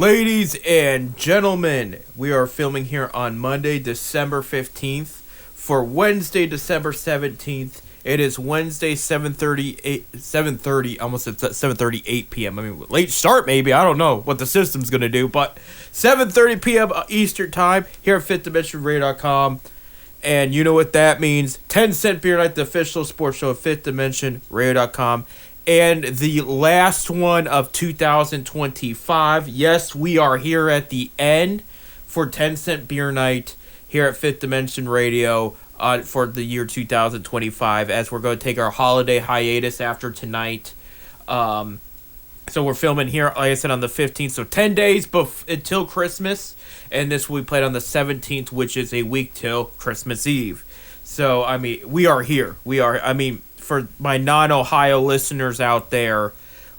Ladies and gentlemen, we are filming here on Monday, December 15th. For Wednesday, December 17th, it is Wednesday, 7:30, almost at 7:38 p.m. I mean, late start maybe, I don't know what the system's going to do, but 7:30 p.m. Eastern Time here at FifthDimensionRadio.com. And you know what that means. 10 Cent Beer Night, the official sports show at FifthDimensionRadio.com. And the last one of 2025. Yes, we are here at the end for 10 Cent Beer Night here at Fifth Dimension Radio for the year 2025, as we're going to take our holiday hiatus after tonight. So we're filming here, like I said, on the 15th, so 10 days until Christmas, and this will be played on the 17th, which is a week till Christmas Eve. So, I mean, we are here. For my non-Ohio listeners out there,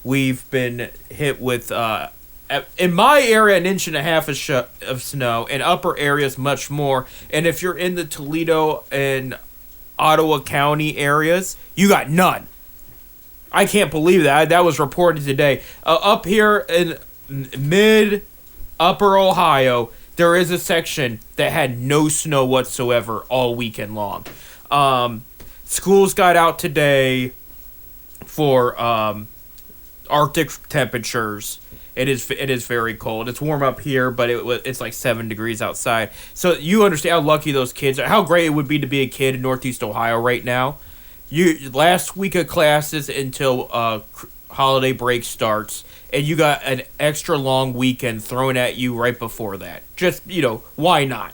we've been hit with, in my area, 1.5 inches of snow. In upper areas, much more. And if you're in the Toledo and Ottawa County areas, you got none. I can't believe that. That was reported today. Up here in mid-upper Ohio, there is a section that had no snow whatsoever all weekend long. Schools got out today for Arctic temperatures. It is very cold. It's warm up here, but it's like 7 degrees outside. So you understand how lucky those kids are. How great it would be to be a kid in Northeast Ohio right now. Last week of classes until holiday break starts, and you got an extra long weekend thrown at you right before that. Just, why not?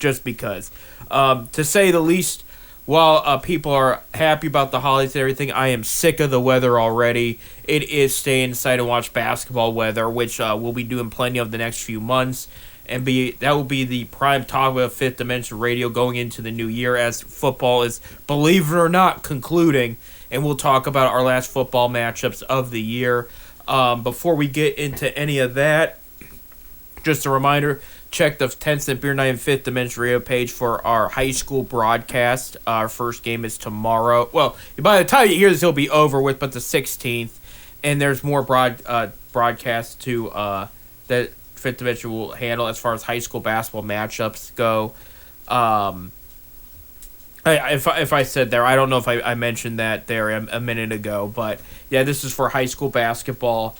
Just because. To say the least, while people are happy about the holidays and everything, I am sick of the weather already. It is stay inside and watch basketball weather, which we'll be doing plenty of the next few months. And that will be the prime topic of Fifth Dimension Radio going into the new year, as football is, believe it or not, concluding. And we'll talk about our last football matchups of the year. Before we get into any of that, just a reminder, check the 10 Cent Beer Night and Fifth Dimension Radio page for our high school broadcast. Our first game is tomorrow. Well, by the time you hear this, it'll be over with, but the 16th. And there's more broadcasts that Fifth Dimension will handle as far as high school basketball matchups go. If I said there, I don't know if I mentioned that there a minute ago, but yeah, this is for high school basketball.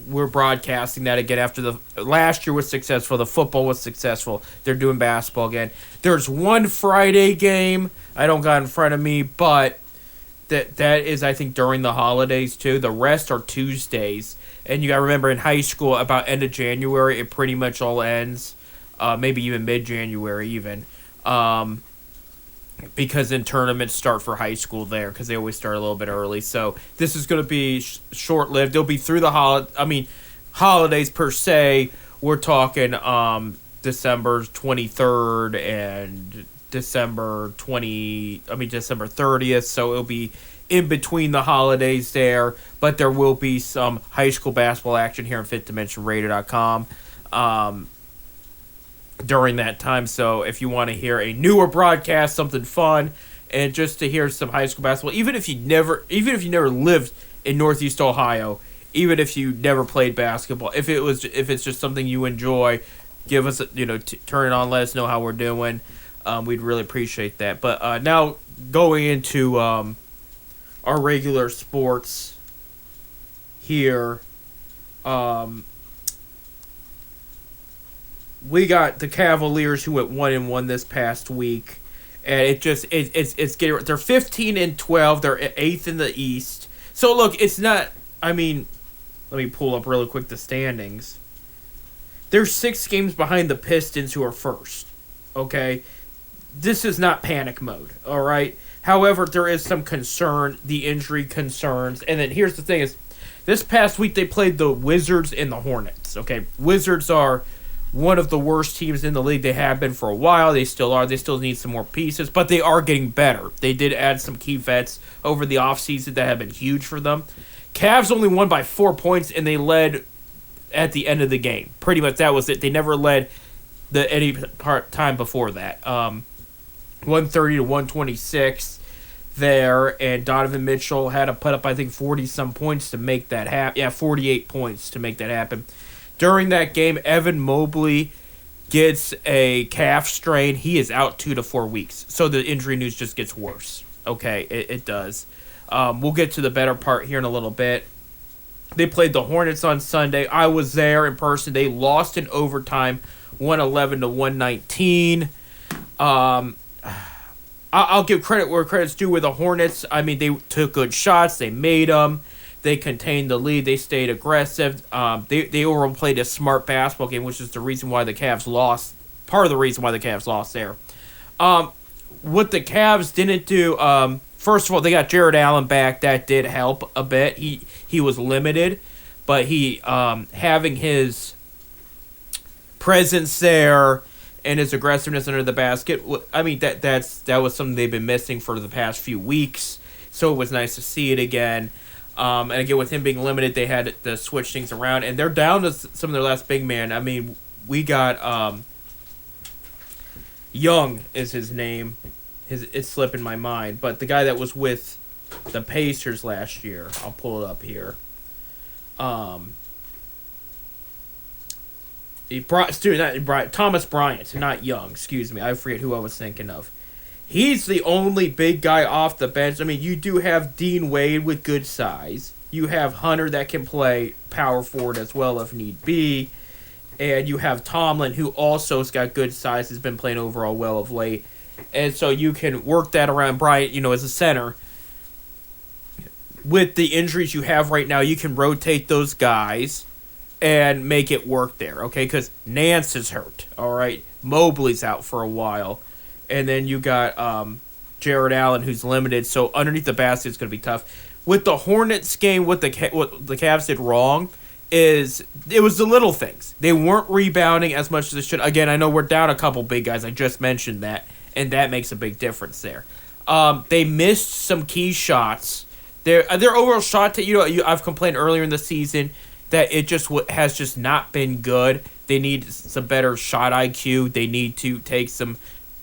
We're broadcasting that again after the last year was successful. The football was successful. They're doing basketball again. There's one Friday game I don't got in front of me, but that is, I think, during the holidays too. The rest are Tuesdays, and you got to remember, in high school, about end of January, it pretty much all ends. Maybe even mid-January even. Because then tournaments start for high school there, because they always start a little bit early. So this is going to be short-lived. They'll be through the holidays per se. We're talking December 23rd and December 30th. So it'll be in between the holidays there. But there will be some high school basketball action here on FifthDimensionRadio.com. During that time. So if you want to hear a newer broadcast, something fun, and just to hear some high school basketball, even if you never lived in Northeast Ohio, even if you never played basketball, if it's just something you enjoy, give us turn it on, let us know how we're doing. We'd really appreciate that. But now going into our regular sports here, we got the Cavaliers, who went 1-1 this past week, and it's getting. They're 15-12. They're 8th in the East. So look, it's not. I mean, let me pull up really quick the standings. They're 6 games behind the Pistons, who are first. Okay, this is not panic mode. All right. However, there is some concern, the injury concerns, and then here's the thing: is this past week they played the Wizards and the Hornets. Okay, Wizards are one of the worst teams in the league. They have been for a while. They still are. They still need some more pieces, but they are getting better. They did add some key vets over the offseason that have been huge for them. Cavs only won by 4 points, and they led at the end of the game. Pretty much that was it. They never led any time before that. 130 to 126 there, and Donovan Mitchell had to put up, I think, 40-some points to make that happen. Yeah, 48 points to make that happen. During that game, Evan Mobley gets a calf strain. He is out 2 to 4 weeks. So the injury news just gets worse. Okay, it does. We'll get to the better part here in a little bit. They played the Hornets on Sunday. I was there in person. They lost in overtime, 111 to 119. I'll give credit where credit's due with the Hornets. I mean, they took good shots. They made them. They contained the lead. They stayed aggressive. They overplayed a smart basketball game, which is the reason why the Cavs lost. Part of the reason why the Cavs lost there. What the Cavs didn't do, first of all, they got Jared Allen back. That did help a bit. He was limited, but he having his presence there and his aggressiveness under the basket, I mean, that was something they've been missing for the past few weeks. So it was nice to see it again. And again, with him being limited, they had to switch things around, and they're down to some of their last big man. I mean, we got Young is his name. It's slipping my mind, but the guy that was with the Pacers last year. I'll pull it up here. Thomas Bryant, not Young. Excuse me, I forget who I was thinking of. He's the only big guy off the bench. I mean, you do have Dean Wade with good size. You have Hunter that can play power forward as well if need be. And you have Tomlin, who also has got good size, has been playing overall well of late. And so you can work that around Bryant, as a center. With the injuries you have right now, you can rotate those guys and make it work there, okay? Because Nance is hurt, all right? Mobley's out for a while. And then you got Jared Allen, who's limited. So underneath the basket, it's going to be tough. With the Hornets game, what the Cavs did wrong is it was the little things. They weren't rebounding as much as they should. Again, I know we're down a couple big guys. I just mentioned that, and that makes a big difference there. They missed some key shots. Their overall shot, I've complained earlier in the season that it just has just not been good. They need some better shot IQ. They need to take some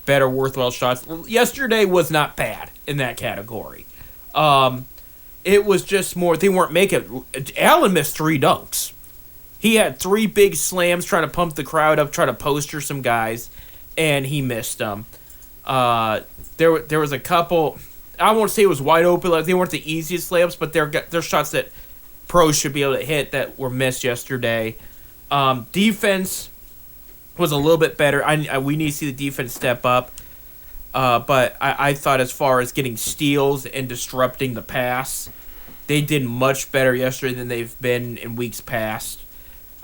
better worthwhile shots. Yesterday was not bad in that category. It was just more, they weren't making it. Allen missed 3 dunks. He had 3 big slams trying to pump the crowd up, trying to poster some guys, and he missed them. There was a couple, I won't say it was wide open, like they weren't the easiest layups, but they're shots that pros should be able to hit that were missed yesterday. Defense was a little bit better. We need to see the defense step up. But I thought as far as getting steals and disrupting the pass, they did much better yesterday than they've been in weeks past.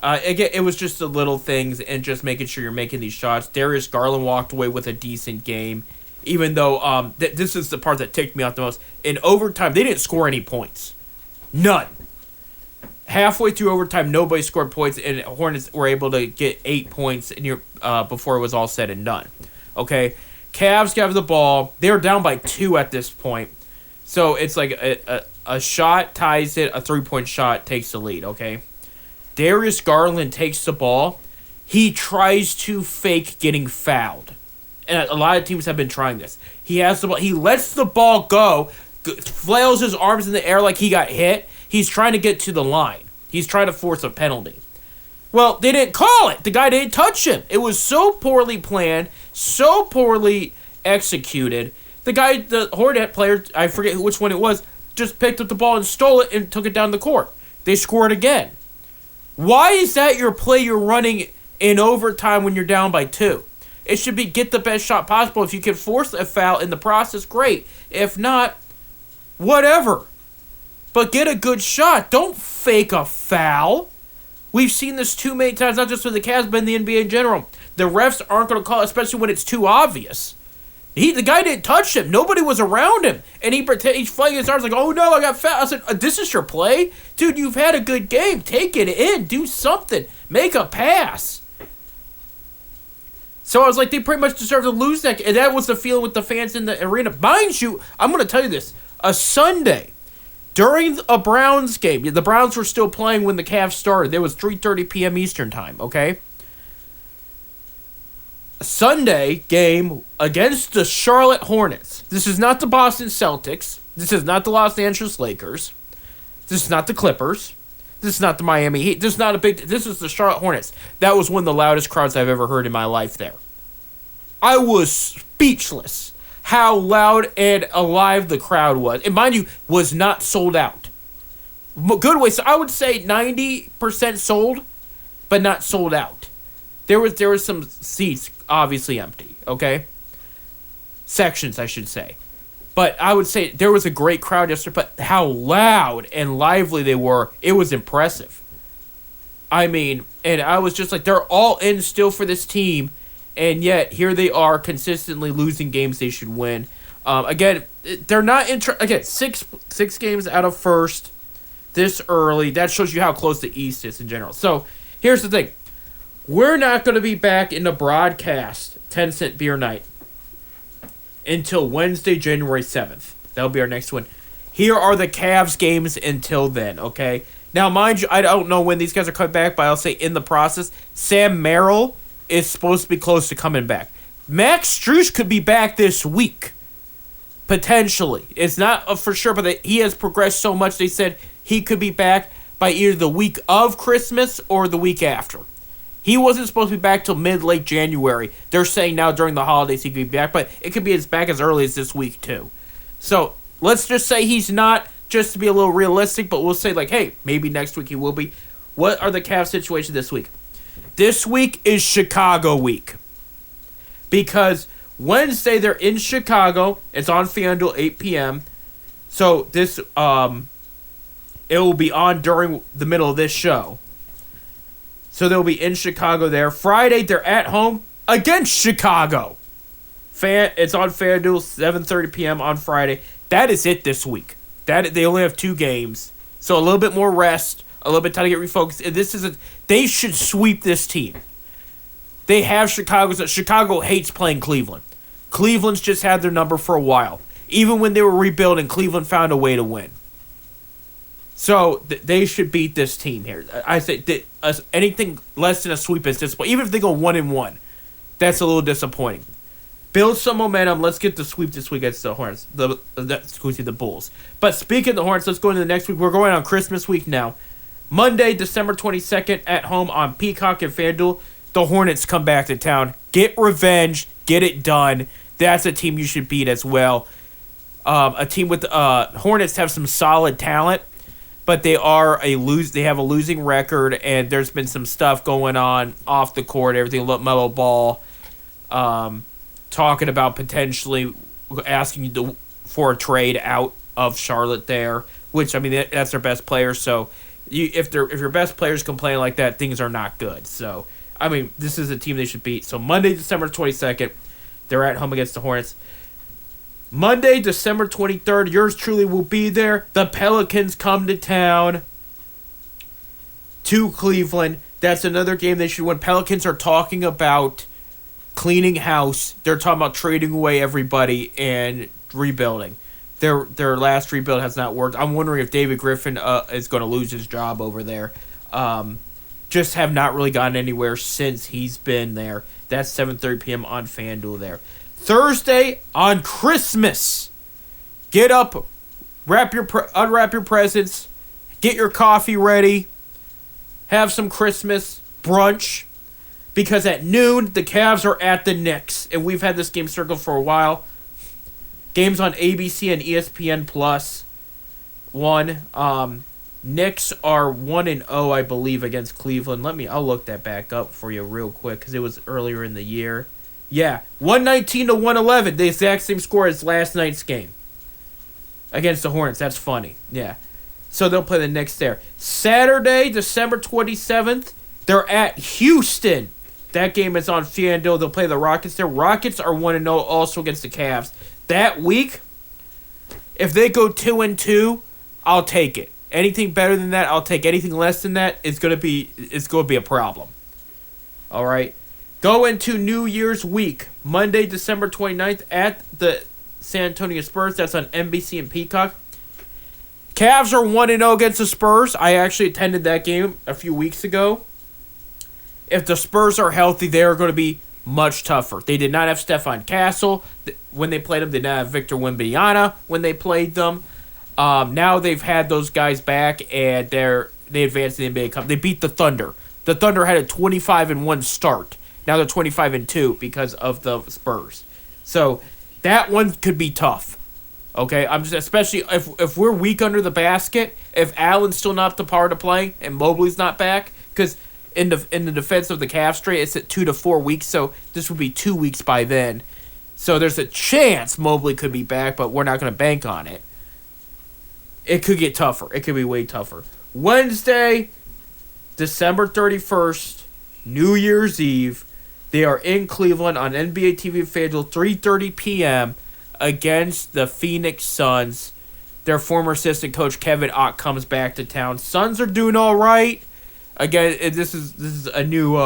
Again, it was just the little things and just making sure you're making these shots. Darius Garland walked away with a decent game, even though this is the part that ticked me off the most. In overtime, they didn't score any points. None. Halfway through overtime, nobody scored points, and Hornets were able to get 8 points before it was all said and done. Okay? Cavs got the ball. They were down by 2 at this point. So it's like a shot ties it, a 3-point shot takes the lead, okay? Darius Garland takes the ball. He tries to fake getting fouled. And a lot of teams have been trying this. He has the ball. He lets the ball go, flails his arms in the air like he got hit. He's trying to get to the line. He's trying to force a penalty. Well, they didn't call it. The guy didn't touch him. It was so poorly planned, so poorly executed. The guy, the Hornet player, I forget which one it was, just picked up the ball and stole it and took it down the court. They scored again. Why is that your play you're running in overtime when you're down by 2? It should be get the best shot possible. If you can force a foul in the process, great. If not, whatever. But get a good shot. Don't fake a foul. We've seen this too many times, not just with the Cavs, but in the NBA in general. The refs aren't going to call, especially when it's too obvious. The guy didn't touch him. Nobody was around him. And he's flying his arms like, oh no, I got fouled. I said, this is your play? Dude, you've had a good game. Take it in. Do something. Make a pass. So I was like, they pretty much deserve to lose that. And that was the feeling with the fans in the arena. Mind you, I'm going to tell you this. A Sunday, during a Browns game, the Browns were still playing when the Cavs started. It was 3:30 p.m. Eastern time, okay? A Sunday game against the Charlotte Hornets. This is not the Boston Celtics. This is not the Los Angeles Lakers. This is not the Clippers. This is not the Miami Heat. This is the Charlotte Hornets. That was one of the loudest crowds I've ever heard in my life there. I was speechless how loud and alive the crowd was. And mind you, was not sold out. Good way. So I would say 90% sold, but not sold out. There was some seats obviously empty, okay? Sections, I should say. But I would say there was a great crowd yesterday, but how loud and lively they were, it was impressive. I mean, and I was just like, they're all in still for this team, and yet here they are consistently losing games they should win. Again, they're not again, six games out of first this early. That shows you how close the East is in general. So here's the thing. We're not going to be back in the broadcast 10-cent beer night until Wednesday, January 7th. That'll be our next one. Here are the Cavs games until then, okay? Now, mind you, I don't know when these guys are coming back, but I'll say in the process, Sam Merrill is supposed to be close to coming back. Max Strus could be back this week, potentially. It's not for sure, but he has progressed so much, they said he could be back by either the week of Christmas or the week after. He wasn't supposed to be back till mid-late January. They're saying now during the holidays he could be back, but it could be back as early as this week too. So let's just say he's not, just to be a little realistic, but we'll say like, hey, maybe next week he will be. What are the Cavs situation this week? This week is Chicago week. Because Wednesday they're in Chicago. It's on FanDuel 8 p.m. So this it will be on during the middle of this show. So they'll be in Chicago there. Friday, they're at home against Chicago. It's on FanDuel, 7:30 p.m. on Friday. That is it this week. They only have 2 games. So a little bit more rest, a little bit time to get refocused. And they should sweep this team. They have Chicago hates playing Cleveland. Cleveland's just had their number for a while. Even when they were rebuilding, Cleveland found a way to win. So they should beat this team here. I say anything less than a sweep is disappointing. Even if they go 1-1, that's a little disappointing. Build some momentum. Let's get the sweep this week against the Hornets. The Bulls. But speaking of the Hornets, let's go into the next week. We're going on Christmas week now. Monday, December 22nd, at home on Peacock and FanDuel. The Hornets come back to town. Get revenge. Get it done. That's a team you should beat as well. A team with Hornets have some solid talent. But they have a losing record, and there's been some stuff going on off the court. Everything, Melo Ball, talking about potentially asking you for a trade out of Charlotte there, which I mean that's their best player. So if your best players complain like that, things are not good. So I mean this is a team they should beat. So Monday, December 22nd, they're at home against the Hornets. Monday, December 23rd, yours truly will be there. The Pelicans come to town to Cleveland. That's another game they should win. Pelicans are talking about cleaning house. They're talking about trading away everybody and rebuilding. Their last rebuild has not worked. I'm wondering if David Griffin is going to lose his job over there. Just have not really gotten anywhere since he's been there. That's 7:30 p.m. on FanDuel there. Thursday on Christmas. Get up, unwrap your presents, get your coffee ready, have some Christmas brunch, because at noon the Cavs are at the Knicks, and we've had this game circled for a while. Games on ABC and ESPN Plus. Knicks are 1-0, I believe, against Cleveland. I'll look that back up for you real quick because it was earlier in the year. Yeah, 119-111, the exact same score as last night's game against the Hornets. That's funny. Yeah. So they'll play the Knicks there. Saturday, December 27th, they're at Houston. That game is on FanDuel. They'll play the Rockets there. Rockets are 1-0 also against the Cavs. That week, if they go 2-2, I'll take it. Anything better than that, I'll take. Anything less than that is going to be a problem. All right. Go into New Year's week, Monday, December 29th at the San Antonio Spurs. That's on NBC and Peacock. Cavs are 1-0 against the Spurs. I actually attended that game a few weeks ago. If the Spurs are healthy, they are going to be much tougher. They did not have Stephon Castle when they played them. They did not have Victor Wembanyama when they played them. Now they've had those guys back, and they're they advanced in the NBA Cup. They beat the Thunder. The Thunder had a 25-1 start. Now they're 25-2 because of the Spurs. So that one could be tough. Okay, I'm just especially if we're weak under the basket, if Allen's still not up to par to play and Mobley's not back, because in the defense of the Cavs trade, it's at 2 to 4 weeks, so this would be 2 weeks by then. So there's a chance Mobley could be back, but we're not going to bank on it. It could get tougher. It could be way tougher. Wednesday, December 31st, New Year's Eve. They are in Cleveland on NBA TV FanDuel, 3:30 p.m. against the Phoenix Suns. Their former assistant coach Kevin Ott comes back to town. Suns are doing all right. Again, this is a new.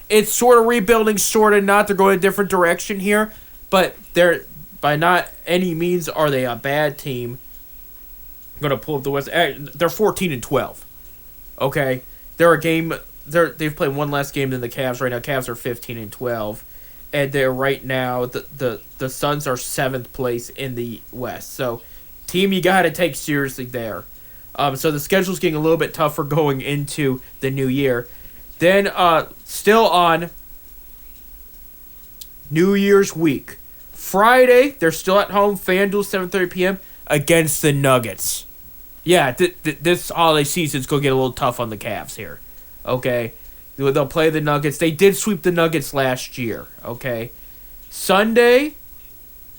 It's sort of rebuilding, sort of not. They're going a different direction here, but they're by not any means are they a bad team. I'm gonna pull up the West. They're 14-12. Okay, they're a game. They've played one less game than the Cavs right now. Cavs are 15-12, and they're right now the Suns are 7th place in the West. So, team you got to take seriously there. So the schedule's getting a little bit tougher going into the new year. Then still on New Year's week, Friday they're still at home. FanDuel 7:30 p.m. against the Nuggets. Yeah, this holiday season's gonna get a little tough on the Cavs here. Okay, they'll play the Nuggets. They did sweep the Nuggets last year. Okay, Sunday,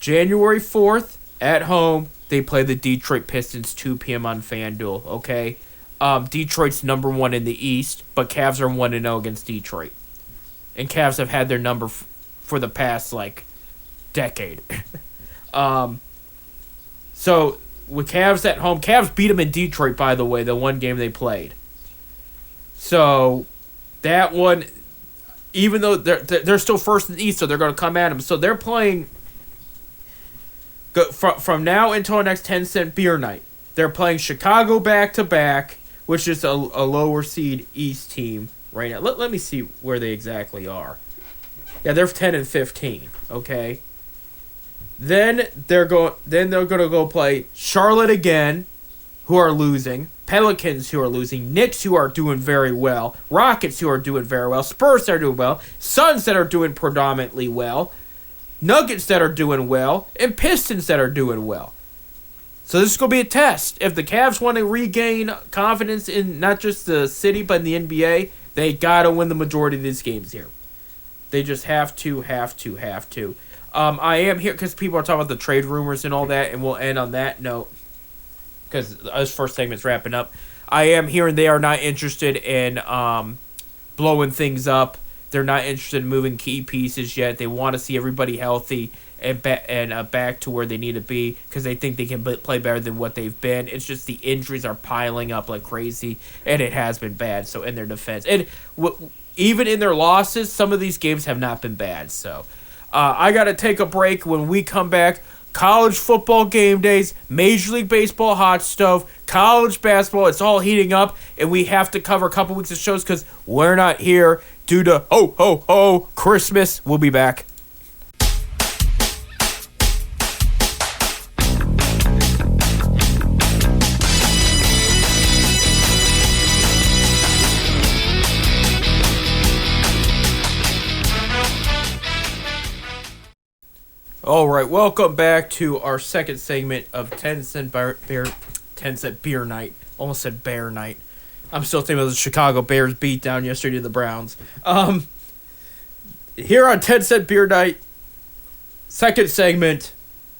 January 4th, at home, they play the Detroit Pistons 2 p.m. on FanDuel. Okay, Detroit's number 1 in the East, but Cavs are 1-0 against Detroit, and Cavs have had their number for the past decade. So with Cavs at home, Cavs beat them in Detroit, by the way, the one game they played. So that one, even though they're still first in the East, so they're going to come at them. So they're playing from now until next 10-cent beer night. They're playing Chicago back-to-back, which is a lower seed East team right now. Let me see where they exactly are. Yeah, they're 10-15. Okay. Then they're going to go play Charlotte again, who are losing. Pelicans, who are losing. Knicks, who are doing very well. Rockets, who are doing very well. Spurs, that are doing well. Suns, that are doing predominantly well. Nuggets, that are doing well. And Pistons, that are doing well. So this is going to be a test. If the Cavs want to regain confidence in not just the city, but in the NBA, they got to win the majority of these games here. They just have to. I am here because people are talking about the trade rumors and all that, and we'll end on that note because this first segment's wrapping up. I am hearing they are not interested in blowing things up. They're not interested in moving key pieces yet. They want to see everybody healthy and back to where they need to be because they think they can play better than what they've been. It's just the injuries are piling up like crazy, and it has been bad. So in their defense, and even in their losses, some of these games have not been bad. So I got to take a break. When we come back, college football game days, Major League Baseball hot stove, college basketball, it's all heating up, and we have to cover a couple weeks of shows because we're not here due to Christmas. We'll be back. All right, welcome back to our second segment of 10-cent beer night. Almost said bear night. I'm still thinking of the Chicago Bears beat down yesterday to the Browns. Here on 10-cent beer night, second segment,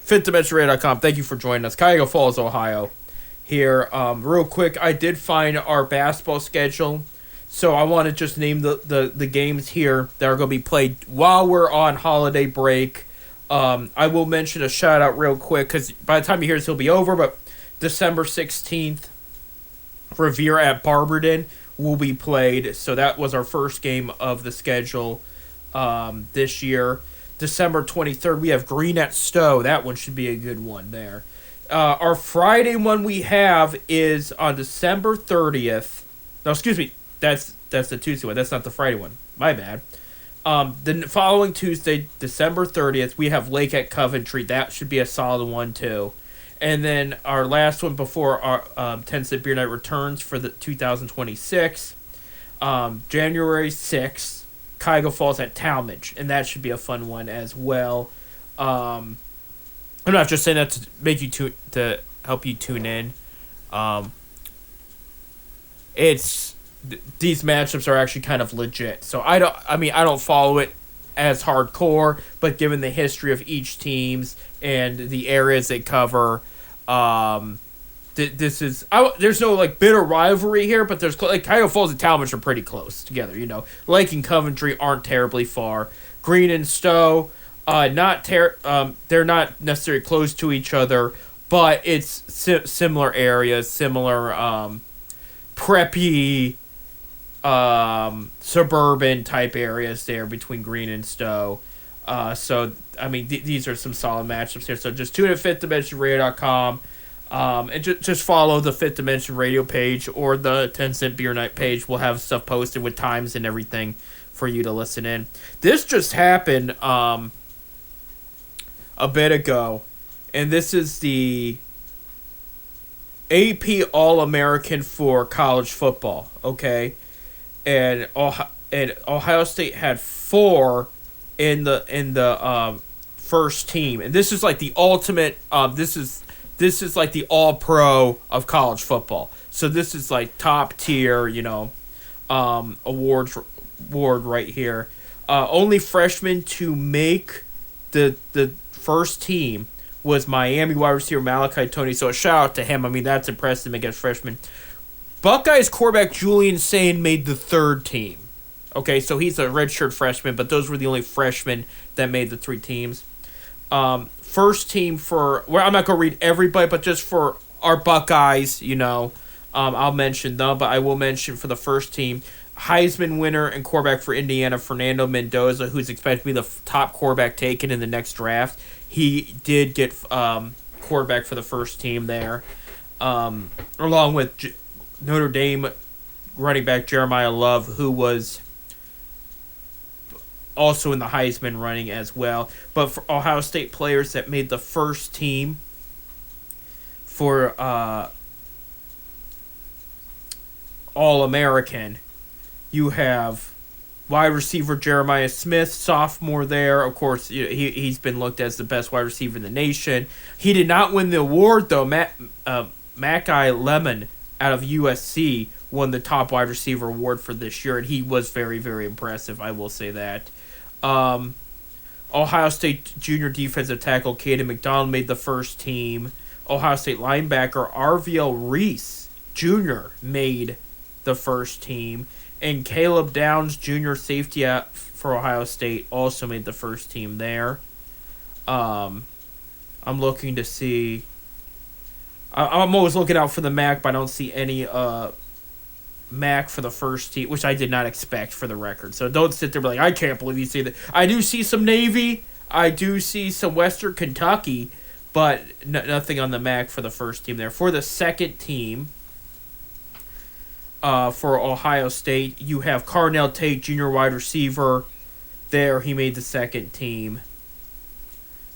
FifthDimensionRadio.com. Thank you for joining us. Cuyahoga Falls, Ohio. Here, real quick, I did find our basketball schedule, so I want to just name the games here that are going to be played while we're on holiday break. I will mention a shout out real quick because by the time you hear this, he'll be over. But December 16th, Revere at Barberton will be played. So that was our first game of the schedule this year. December 23rd, we have Green at Stowe. That one should be a good one there. Our Friday one we have is on December 30th. No, excuse me. That's the Tuesday one. That's not the Friday one. My bad. The following Tuesday, December 30th, we have Lake at Coventry. That should be a solid one, too. And then our last one before our 10 Cent Beer Night returns for the 2026, January 6th, Cuyahoga Falls at Talmadge, and that should be a fun one as well. I'm not just saying that to make you to help you tune in. It's these matchups are actually kind of legit. So I don't follow it as hardcore, but given the history of each teams and the areas they cover, this is there's no like bitter rivalry here, but there's like Cuyahoga Falls and Talmadge are pretty close together. Lake and Coventry aren't terribly far. Greene and Stowe, they're not necessarily close to each other, but it's similar areas, similar preppy, suburban type areas there between Greene and Stowe. So these are some solid matchups here. So just tune in at FifthDimensionRadio.com, and just follow the Fifth Dimension Radio page or the 10 Cent Beer Night page. We'll have stuff posted with times and everything for you to listen in. This just happened a bit ago, and this is the AP All-American for college football. Okay, and Ohio State had 4 in the first team, and this is like the ultimate. This is like the All-Pro of college football. So this is like top tier, award right here. Only freshman to make the first team was Miami wide receiver Malachi Tony. So a shout out to him. That's impressive against freshmen. Buckeyes quarterback Julian Sayin made the third team. Okay, so he's a redshirt freshman, but those were the only freshmen that made the 3 teams. First team I'm not going to read everybody, but just for our Buckeyes, I'll mention them, but I will mention for the first team, Heisman winner and quarterback for Indiana, Fernando Mendoza, who's expected to be the top quarterback taken in the next draft. He did get quarterback for the first team there, along with Notre Dame running back Jeremiah Love, who was also in the Heisman running as well. But for Ohio State players that made the first team for All-American, you have wide receiver Jeremiah Smith, sophomore there. Of course, he's been looked as the best wide receiver in the nation. He did not win the award, though. Mackay Lemon out of USC won the top wide receiver award for this year, and he was very, very impressive, I will say that. Ohio State junior defensive tackle Caden McDonald made the first team. Ohio State linebacker RVL Reese Jr. made the first team. And Caleb Downs, junior safety for Ohio State, also made the first team there. I'm looking to see. I'm always looking out for the MAC, but I don't see any MAC for the first team, which I did not expect for the record. So don't sit there and be like, I can't believe you see that. I do see some Navy. I do see some Western Kentucky, but nothing on the MAC for the first team there. For the second team, for Ohio State, you have Carnell Tate, junior wide receiver. There, he made the second team.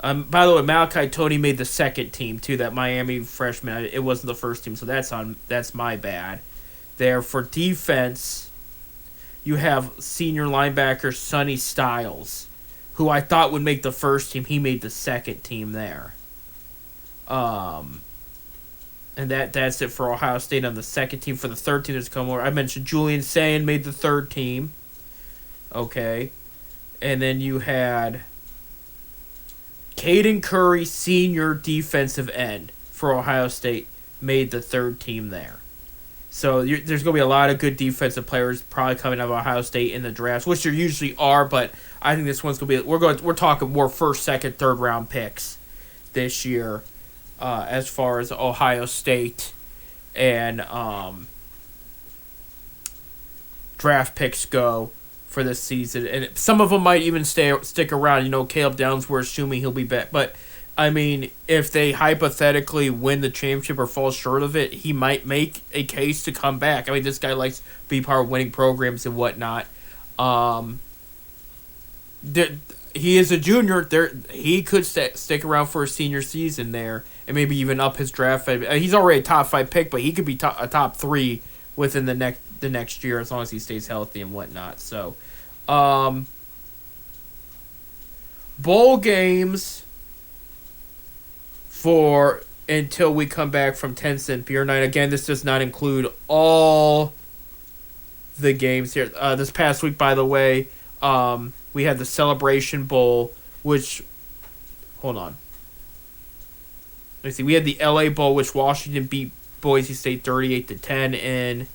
By the way, Malachi Tony made the second team too. That Miami freshman, it wasn't the first team, so that's my bad. There for defense, you have senior linebacker Sonny Styles, who I thought would make the first team. He made the second team there. And that's it for Ohio State on the second team. For the third team that's come over, I mentioned Julian Sayin made the third team. Okay. And then you had Caden Curry, senior defensive end for Ohio State, made the third team there. So there's going to be a lot of good defensive players probably coming out of Ohio State in the draft, which there usually are, but I think this one's going to be we're talking more first, second, third round picks this year, as far as Ohio State and draft picks go for this season. And some of them might even stick around. Caleb Downs, we're assuming he'll be back, but if they hypothetically win the championship or fall short of it, he might make a case to come back. This guy likes to be part of winning programs and whatnot. He is a junior. He could stick around for a senior season there and maybe even up his draft. He's already a top 5 pick, but he could be a top 3 within the next year as long as he stays healthy and whatnot. So, bowl games for until we come back from 10 Cent Beer Night. Again, this does not include all the games here. This past week, by the way, we had the Celebration Bowl, which, hold on. Let's see. We had the LA Bowl, which Washington beat Boise State 38-10 in.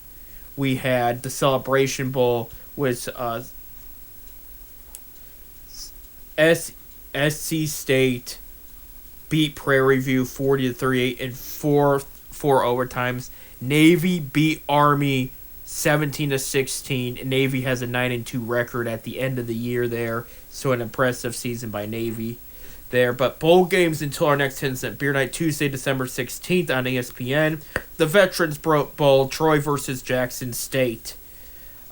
We had the Celebration Bowl, which SC State beat Prairie View 40-38 in four overtimes. Navy beat Army 17-16. Navy has a 9-2 record at the end of the year there, so an impressive season by Navy there. But bowl games until our next 10 Cent Beer Night, Tuesday, December 16th on ESPN. The Veterans Bowl, Troy versus Jackson State.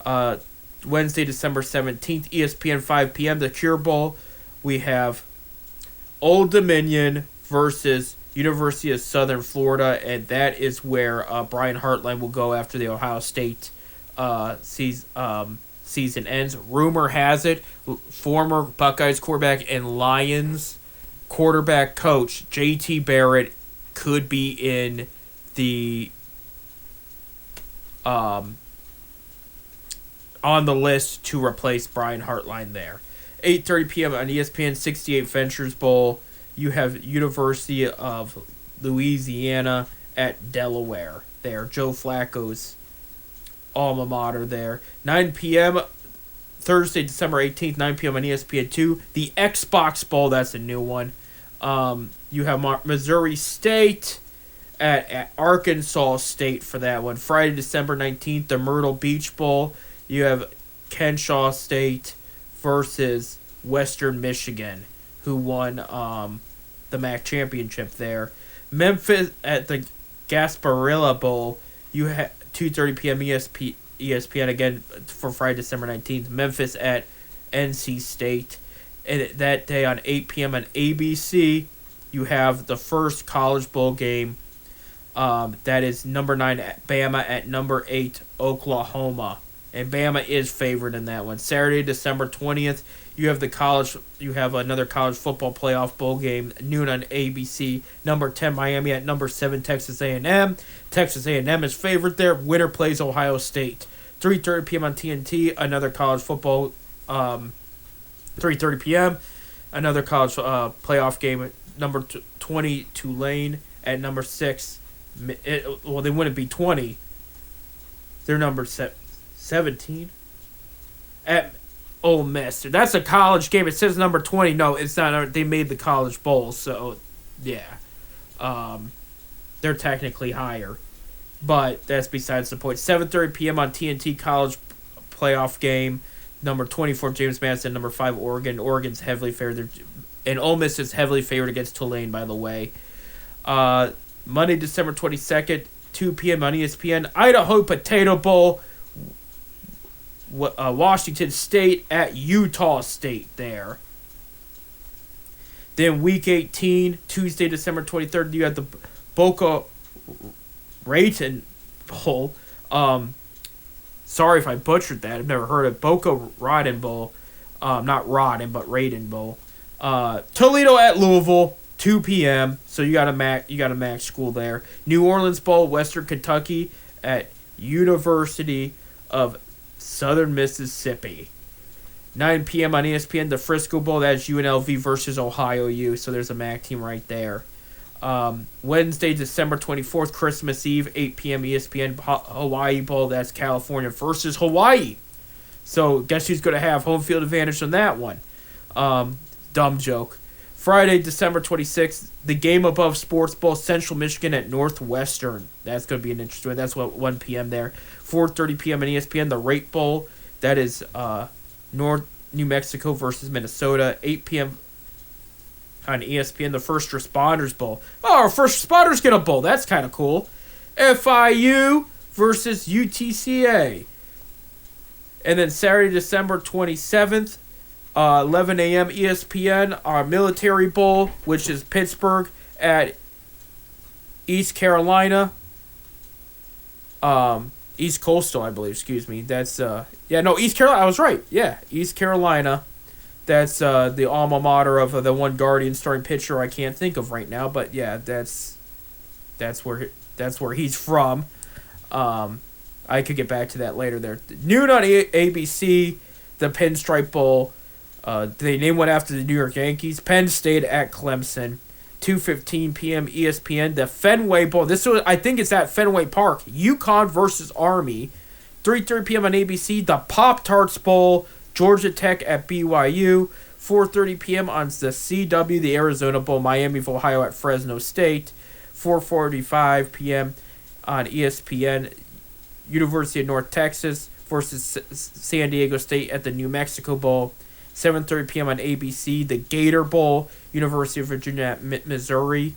Wednesday, December 17th, ESPN 5 p.m. The Cure Bowl. We have Old Dominion versus University of Southern Florida, and that is where Brian Hartline will go after the Ohio State season ends. Rumor has it, former Buckeyes quarterback and Lions quarterback coach J.T. Barrett could be in the on the list to replace Brian Hartline there. 8:30 p.m. on ESPN 68 Ventures Bowl. You have University of Louisiana at Delaware there. Joe Flacco's alma mater there. 9 p.m. Thursday, December 18th, 9 p.m. on ESPN2. The Xbox Bowl, that's a new one. You have Missouri State at Arkansas State for that one. Friday, December 19th, the Myrtle Beach Bowl. You have Kenshaw State versus Western Michigan, who won the MAC championship there. Memphis at the Gasparilla Bowl. You have 2:30 p.m. ESPN again for Friday, December 19th. Memphis at NC State. And that day on 8 p.m. on ABC, you have the first college bowl game. That is number 9 Bama at number 8 Oklahoma. And Bama is favored in that one. Saturday, December 20th, you have another college football playoff bowl game, noon on ABC. Number 10 Miami at number 7 Texas A&M. Texas A&M is favored there. Winner plays Ohio State. 3:30 p.m. on TNT, another college football 3:30 p.m. Another college playoff game. Number 20 Tulane at number 6. They wouldn't be 20. They're number 17 at Ole Miss. That's a college game. It says number 20. No, it's not. They made the college bowl, so yeah. They're technically higher, but that's besides the point. 7:30 p.m. on TNT, college playoff game. Number 24 James Madison, number 5 Oregon. Oregon's heavily favored, and Ole Miss is heavily favored against Tulane, by the way. Monday, December 22nd, 2 p.m. on ESPN, Idaho Potato Bowl. Washington State at Utah State there. Then week 18, Tuesday, December 23rd, you have the Boca Raton Bowl. Sorry if I butchered that. I've never heard of Boca Raton Bowl. Not Raton, but Raton Bowl. Toledo at Louisville, 2 p.m. So you got a MAC school there. New Orleans Bowl, Western Kentucky at University of Southern Mississippi. 9 p.m. on ESPN, the Frisco Bowl. That's UNLV versus Ohio U. So there's a MAC team right there. Wednesday, December 24th, Christmas Eve, 8 p.m. ESPN Hawaii Bowl. That's California versus Hawaii. So guess who's going to have home field advantage on that one? Dumb joke. Friday, December 26th, the Game Above Sports Bowl, Central Michigan at Northwestern. That's going to be an interesting one. That's what 1 p.m. there. 4:30 p.m. on ESPN, the Rate Bowl. That is New Mexico versus Minnesota. 8 p.m. on ESPN, the First Responders Bowl. Oh, our First Responders get a bowl. That's kind of cool. FIU versus UTCA. And then Saturday, December 27th, 11 a.m. ESPN, our Military Bowl, which is Pittsburgh at East Carolina, East Coastal, I believe. Excuse me. That's East Carolina. I was right. Yeah, East Carolina. That's the alma mater of the one Guardian starting pitcher I can't think of right now. But yeah, that's where he's from. I could get back to that later. There, noon on ABC, the Pinstripe Bowl. They named one after the New York Yankees. Penn State at Clemson. 2:15 p.m. ESPN. The Fenway Bowl. I think it's at Fenway Park. UConn versus Army. 3:30 p.m. on ABC. The Pop-Tarts Bowl. Georgia Tech at BYU. 4:30 p.m. on the CW. The Arizona Bowl. Miami of Ohio at Fresno State. 4:45 p.m. on ESPN. University of North Texas versus San Diego State at the New Mexico Bowl. 7:30 p.m. on ABC, the Gator Bowl, University of Virginia at Missouri.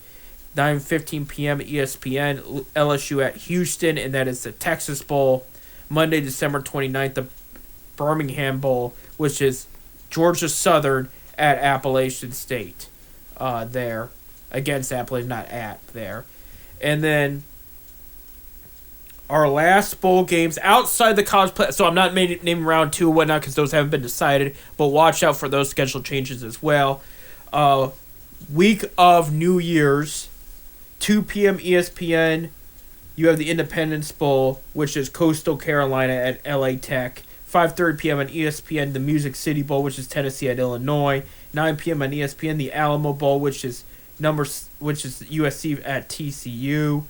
9:15 p.m. ESPN, LSU at Houston, and that is the Texas Bowl. Monday, December 29th, the Birmingham Bowl, which is Georgia Southern at Appalachian State. There, against Appalachian, not at there. And then our last bowl games outside the college play. So I'm not naming round 2 and whatnot because those haven't been decided. But watch out for those schedule changes as well. Week of New Year's, 2 p.m. ESPN. You have the Independence Bowl, which is Coastal Carolina at LA Tech. 5:30 p.m. on ESPN, the Music City Bowl, which is Tennessee at Illinois. 9 p.m. on ESPN, the Alamo Bowl, which is USC at TCU.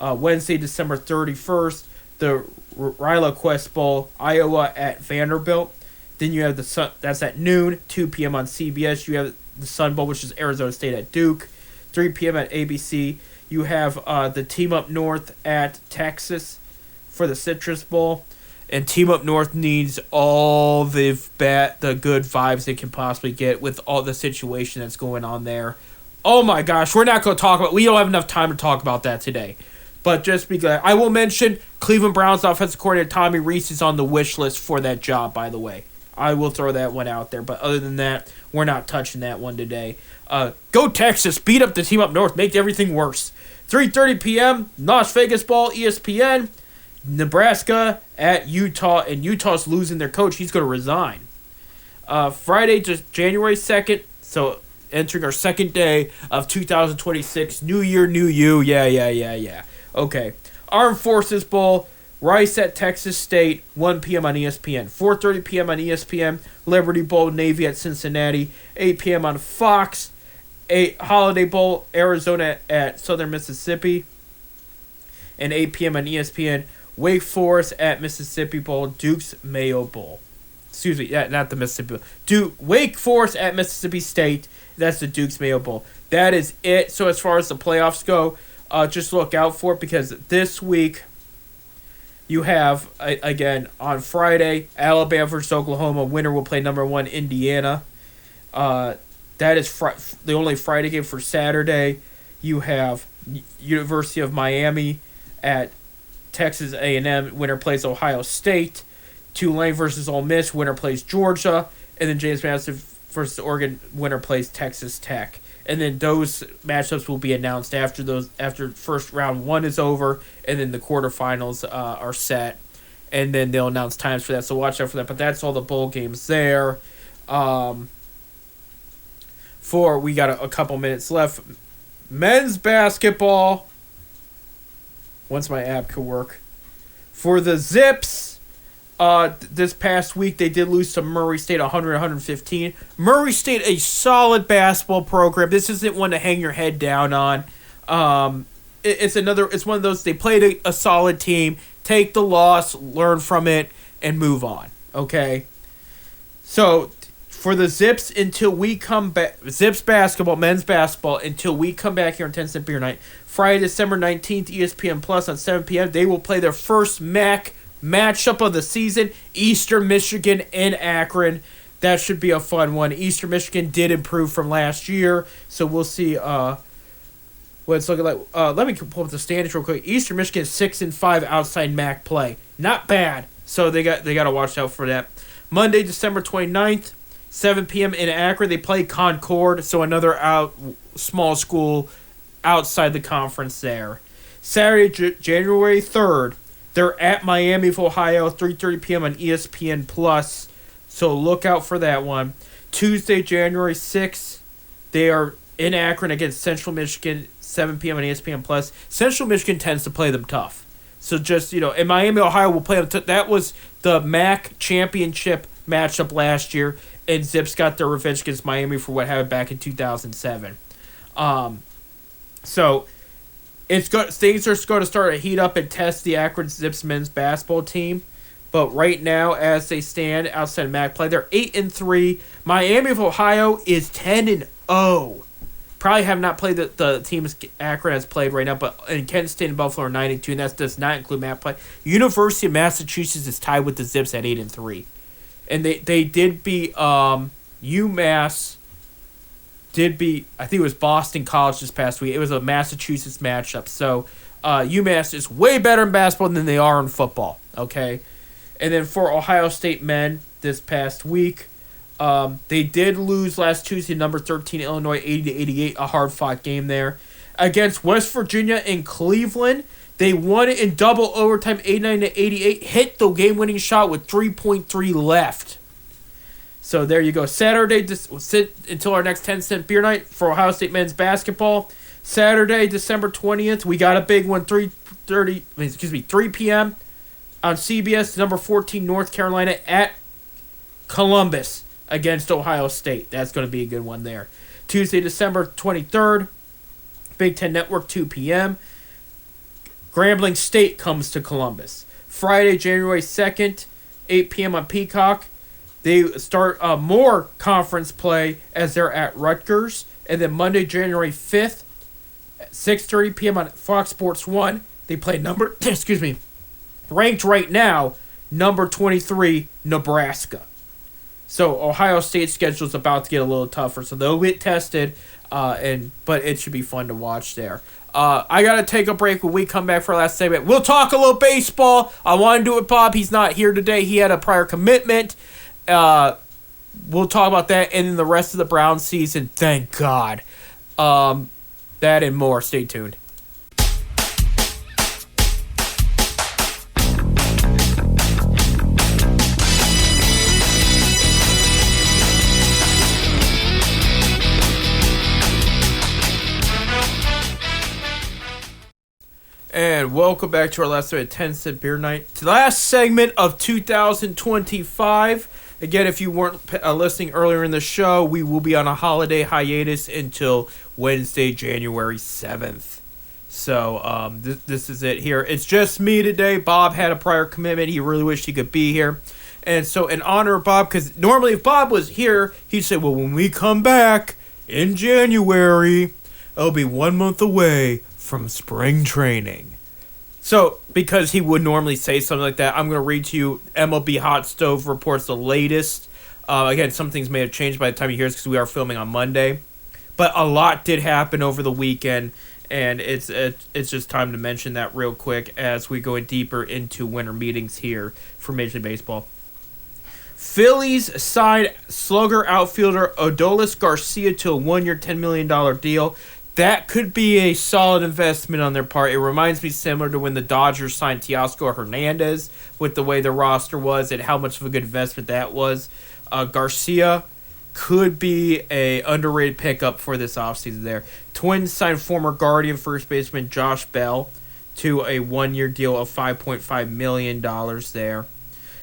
Wednesday, December 31st, the Ryla Quest Bowl, Iowa at Vanderbilt. Then you have that's at noon, 2 p.m. on CBS. You have the Sun Bowl, which is Arizona State at Duke. 3 p.m. at ABC. You have the Team Up North at Texas for the Citrus Bowl. And Team Up North needs all the good vibes they can possibly get with all the situation that's going on there. Oh my gosh, we don't have enough time to talk about that today. But just be glad. I will mention Cleveland Browns offensive coordinator Tommy Reese is on the wish list for that job, by the way. I will throw that one out there. But other than that, we're not touching that one today. Go Texas. Beat up the Team Up North. Make everything worse. 3:30 p.m. Las Vegas Bowl, ESPN. Nebraska at Utah. And Utah's losing their coach. He's going to resign. Friday, just January 2nd. So entering our second day of 2026. New year, new you. Yeah. Okay. Armed Forces Bowl, Rice at Texas State, 1 p.m. on ESPN. 4:30 p.m. on ESPN, Liberty Bowl, Navy at Cincinnati. 8 p.m. on Fox, Holiday Bowl, Arizona at Southern Mississippi. And 8 p.m. on ESPN, Wake Forest at Mississippi Bowl, Duke's Mayo Bowl. Excuse me, not the Mississippi Bowl. Wake Forest at Mississippi State. That's the Duke's Mayo Bowl. That is it. So as far as the playoffs go, just look out for it because this week you have, again, on Friday, Alabama versus Oklahoma. Winner will play number 1 Indiana. That is the only Friday game for Saturday. You have University of Miami at Texas A&M. Winner plays Ohio State. Tulane versus Ole Miss. Winner plays Georgia. And then James Madison versus Oregon. Winner plays Texas Tech. And then those matchups will be announced after first round 1 is over, and then the quarterfinals are set, and then they'll announce times for that. So watch out for that. But that's all the bowl games there. We got a couple minutes left. Men's basketball. Once my app could work. For the Zips. This past week, they did lose to Murray State 100-115. Murray State, a solid basketball program. This isn't one to hang your head down on. It's one of those, they played a solid team. Take the loss, learn from it, and move on. Okay? So, for the Zips, until we come back, Zips basketball, men's basketball, until we come back here on 10 Cent Beer Night, Friday, December 19th, ESPN Plus on 7 p.m., they will play their first MAC matchup of the season, Eastern Michigan and Akron. That should be a fun one. Eastern Michigan did improve from last year, so we'll see what it's looking like. Let me pull up the standings real quick. Eastern Michigan 6-5 outside MAC play. Not bad. So they got to watch out for that. Monday, December 29th, 7 p.m. in Akron, they play Concord, so another small school outside the conference there. Saturday, January 3rd, they're at Miami of Ohio, 3:30 p.m. on ESPN Plus. So look out for that one. Tuesday, January 6th, they are in Akron against Central Michigan, 7 p.m. on ESPN Plus. Central Michigan tends to play them tough. So just, and Miami, Ohio will play them. That was the MAC championship matchup last year, and Zips got their revenge against Miami for what happened back in 2007. So things are going to start to heat up and test the Akron Zips men's basketball team. But right now, as they stand outside of MAC play, they're 8-3. Miami of Ohio is 10-0. Probably have not played the teams Akron has played right now, but in Kent State and Buffalo are 9-2, and that does not include MAC play. University of Massachusetts is tied with the Zips at 8-3, and they did beat UMass. Did beat, I think it was Boston College this past week. It was a Massachusetts matchup. So UMass is way better in basketball than they are in football. Okay, and then for Ohio State men this past week. They did lose last Tuesday, number 13 Illinois, 80-88, a hard-fought game there. Against West Virginia in Cleveland, they won it in double overtime, 89-88, hit the game-winning shot with 3.3 left. So there you go. Saturday, sit until our next 10-cent beer night for Ohio State men's basketball. Saturday, December 20th, we got a big one, 3 p.m. on CBS, number 14 North Carolina at Columbus against Ohio State. That's going to be a good one there. Tuesday, December 23rd, Big Ten Network, 2 p.m. Grambling State comes to Columbus. Friday, January 2nd, 8 p.m. on Peacock. They start more conference play as they're at Rutgers. And then Monday, January 5th, at 6:30 p.m. on Fox Sports 1. They play ranked right now, number 23, Nebraska. So Ohio State's schedule is about to get a little tougher, so they'll get tested, but it should be fun to watch there. I got to take a break. When we come back for our last segment, we'll talk a little baseball. I want to do it with Bob. He's not here today. He had a prior commitment. We'll talk about that and then the rest of the Browns season. Thank God. That and more. Stay tuned. And welcome back to our last segment, 10-cent beer night. The last segment of 2025. Again, if you weren't listening earlier in the show, we will be on a holiday hiatus until Wednesday, January 7th. So this is it here. It's just me today. Bob had a prior commitment. He really wished he could be here. And so in honor of Bob, because normally if Bob was here, he'd say, well, when we come back in January, it'll be 1 month away from spring training. So, because he would normally say something like that, I'm going to read to you MLB Hot Stove reports the latest. Again, some things may have changed by the time you hear this because we are filming on Monday. But a lot did happen over the weekend, and it's just time to mention that real quick as we go deeper into winter meetings here for Major League Baseball. Phillies signed slugger outfielder Adolis Garcia to a 1-year, $10 million deal. That could be a solid investment on their part. It reminds me similar to when the Dodgers signed Teoscar Hernandez with the way the roster was and how much of a good investment that was. Garcia could be a underrated pickup for this offseason there. Twins signed former Guardian first baseman Josh Bell to a 1-year deal of $5.5 million there.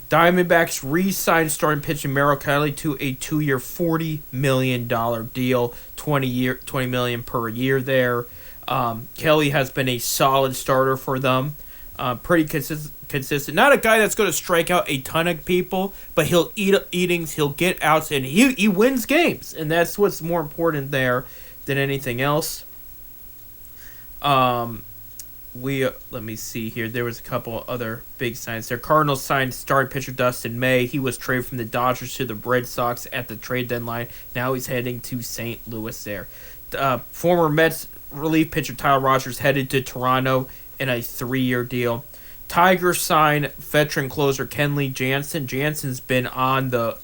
Diamondbacks re-signed starting pitcher Merrill Kelly to a 2-year, $40 million deal, $20 million per year there. Kelly has been a solid starter for them, pretty consistent. Not a guy that's going to strike out a ton of people, but he'll eat innings, he'll get outs, and he wins games, and that's what's more important there than anything else. Let me see here. There was a couple other big signs there. Cardinals signed starting pitcher Dustin May. He was traded from the Dodgers to the Red Sox at the trade deadline. Now he's heading to St. Louis there. Former Mets relief pitcher Tyler Rogers headed to Toronto in a 3-year deal. Tigers signed veteran closer Kenley Jansen. Jansen's been on the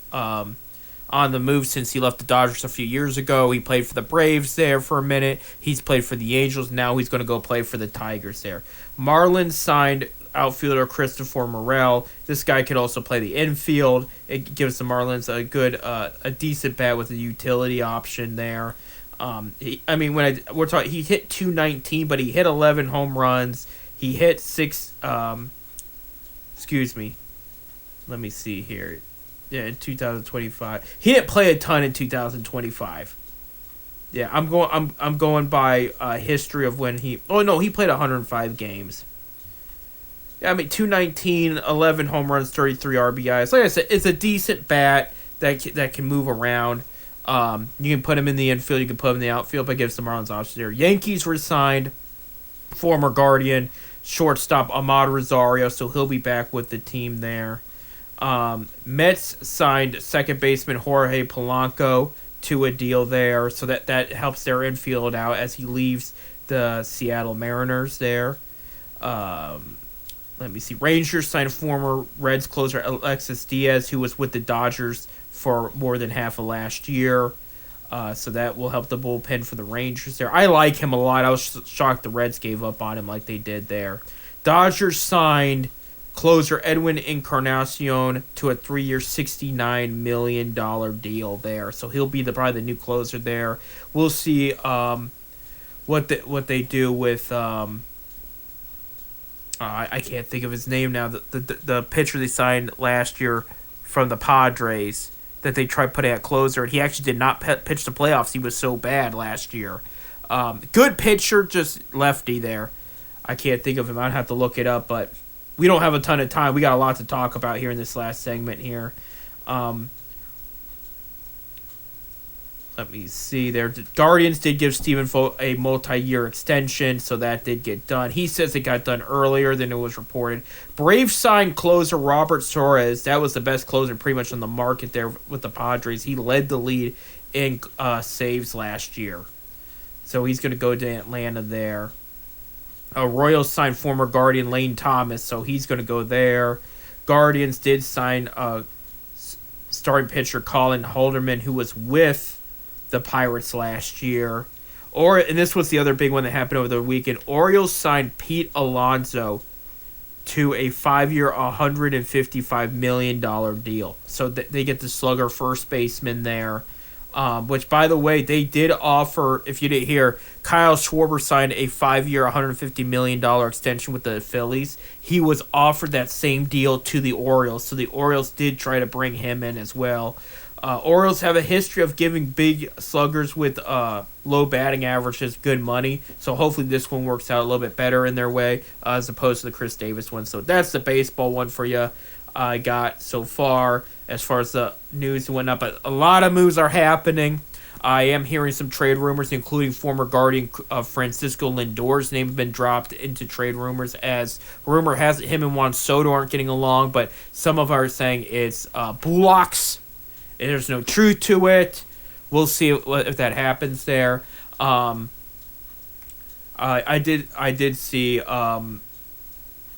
on the move since he left the Dodgers a few years ago. He played for the Braves there for a minute. He's played for the Angels. Now he's going to go play for the Tigers there. Marlins signed outfielder Christopher Morel. This guy could also play the infield. It gives the Marlins a decent bat with a utility option there. He hit 219, but he hit 11 home runs. He hit 6. Let me see here. Yeah, in 2025, he didn't play a ton in 2025. Yeah, I'm going by history of when he. Oh no, he played 105 games. Yeah, I mean 219, 11 home runs, 33 RBIs. Like I said, it's a decent bat that can move around. You can put him in the infield, you can put him in the outfield, but gives the Marlins options there. Yankees resigned former Guardian shortstop Ahmad Rosario, so he'll be back with the team there. Mets signed second baseman Jorge Polanco to a deal there, so that helps their infield out as he leaves the Seattle Mariners there. Let me see. Rangers signed former Reds closer Alexis Diaz, who was with the Dodgers for more than half of last year. So that will help the bullpen for the Rangers there. I like him a lot. I was shocked the Reds gave up on him like they did there. Dodgers signed closer Edwin Encarnacion to a 3-year, $69 million deal there. So he'll be probably the new closer there. We'll see what they do with I can't think of his name now. The pitcher they signed last year from the Padres that they tried putting at closer. He actually did not pitch the playoffs. He was so bad last year. Good pitcher, just lefty there. I can't think of him. I'd have to look it up, but we don't have a ton of time. We got a lot to talk about here in this last segment here. Let me see there. The Guardians did give Stephen Vogt a multi-year extension, so that did get done. He says it got done earlier than it was reported. Braves signed closer Robert Suarez. That was the best closer pretty much on the market there with the Padres. He led the lead in saves last year. So he's going to go to Atlanta there. Royals signed former Guardian Lane Thomas, so he's going to go there. Guardians did sign starting pitcher Colin Holderman, who was with the Pirates last year. And this was the other big one that happened over the weekend. Orioles signed Pete Alonso to a 5-year, $155 million deal. So they get the slugger first baseman there. Which, by the way, they did offer, if you didn't hear, Kyle Schwarber signed a 5-year, $150 million extension with the Phillies. He was offered that same deal to the Orioles, so the Orioles did try to bring him in as well. Orioles have a history of giving big sluggers with low batting averages good money, so hopefully this one works out a little bit better in their way as opposed to the Chris Davis one. So that's the baseball one for you. I got so far as the news and whatnot, but a lot of moves are happening. I am hearing some trade rumors, including former Guardian Francisco Lindor's name has been dropped into trade rumors, as rumor has it him and Juan Soto aren't getting along, but some of are saying it's Bullocks. There's no truth to it. We'll see if that happens there. I did see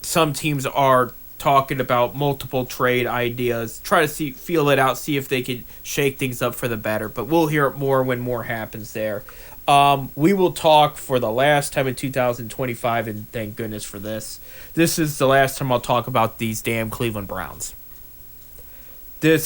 some teams are talking about multiple trade ideas, try to feel it out, see if they can shake things up for the better. But we'll hear it more when more happens there. We will talk for the last time in 2025, and thank goodness for this. This is the last time I'll talk about these damn Cleveland Browns.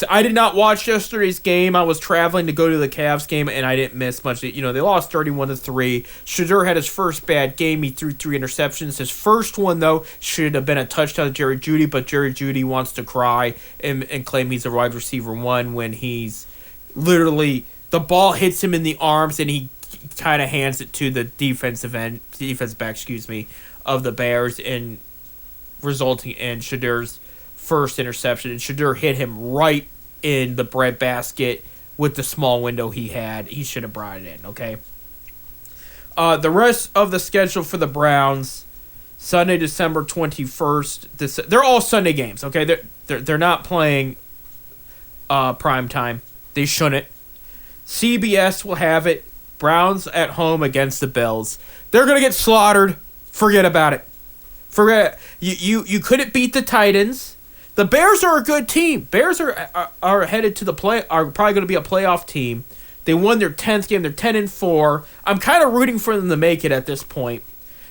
I did not watch yesterday's game. I was traveling to go to the Cavs game, and I didn't miss much. They lost 31-3. Shedeur had his first bad game. He threw 3 interceptions. His first one, though, should have been a touchdown to Jerry Jeudy, but Jerry Jeudy wants to cry and claim he's a wide receiver 1 when he's literally the ball hits him in the arms, and he kind of hands it to the defensive back, of the Bears, and resulting in Shedeur's first interception, and Shedeur hit him right in the breadbasket with the small window he had. He should have brought it in, okay? The rest of the schedule for the Browns, Sunday, December 21st. They're all Sunday games, okay? They're not playing prime time. They shouldn't. CBS will have it. Browns at home against the Bills. They're going to get slaughtered. Forget about it. You couldn't beat the Titans. The Bears are a good team. Bears are headed to the play. Are probably going to be a playoff team. They won their 10th game. They're 10-4. I'm kind of rooting for them to make it at this point.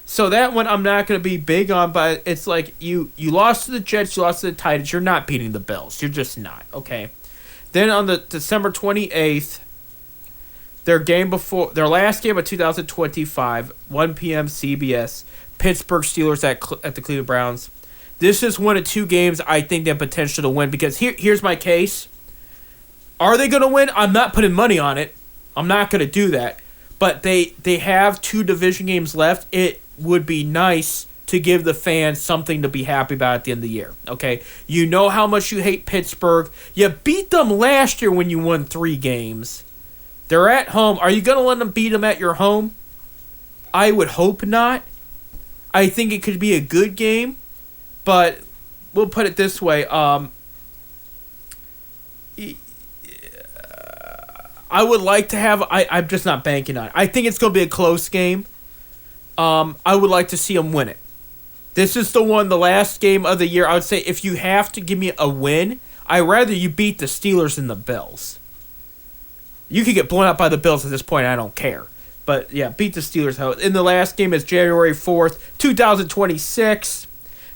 So that one I'm not going to be big on, but it's like you lost to the Jets, you lost to the Titans. You're not beating the Bills. You're just not. Okay. Then on the December 28th, their last game of 2025, 1 p.m. CBS, Pittsburgh Steelers at the Cleveland Browns. This is one of two games I think they have potential to win because here's my case. Are they going to win? I'm not putting money on it. I'm not going to do that. But they have 2 division games left. It would be nice to give the fans something to be happy about at the end of the year. Okay? You know how much you hate Pittsburgh. You beat them last year when you won 3 games. They're at home. Are you going to let them beat them at your home? I would hope not. I think it could be a good game. But we'll put it this way. I would like to have... I'm just not banking on it. I think it's going to be a close game. I would like to see them win it. This is the last game of the year. I would say if you have to give me a win, I'd rather you beat the Steelers than the Bills. You could get blown out by the Bills at this point. I don't care. But, yeah, beat the Steelers. In the last game is January 4th, 2026.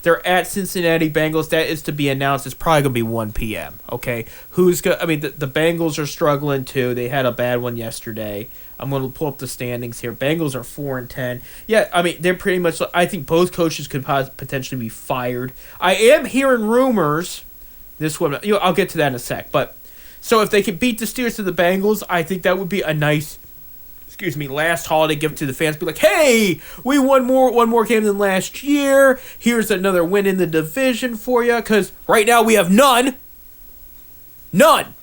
They're at Cincinnati Bengals. That is to be announced. It's probably going to be 1 p.m., okay? The Bengals are struggling, too. They had a bad one yesterday. I'm going to pull up the standings here. Bengals are 4-10. Yeah, they're pretty much... I think both coaches could potentially be fired. I am hearing rumors. This one... I'll get to that in a sec. But, so if they can beat the Steelers to the Bengals, I think that would be a nice... last holiday gift to the fans. Be like, hey, we won one more game than last year. Here's another win in the division for you. Because right now we have none. None.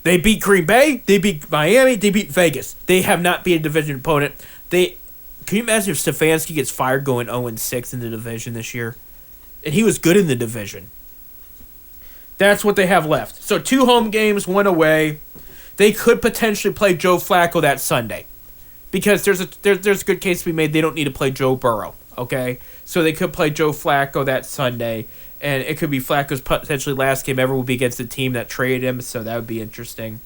They beat Green Bay. They beat Miami. They beat Vegas. They have not beat a division opponent. Can you imagine if Stefanski gets fired going 0-6 in the division this year? And he was good in the division. That's what they have left. So 2 home games, 1 away. They could potentially play Joe Flacco that Sunday. Because there's a good case to be made. They don't need to play Joe Burrow, okay? So they could play Joe Flacco that Sunday, and it could be Flacco's potentially last game ever will be against the team that traded him, so that would be interesting.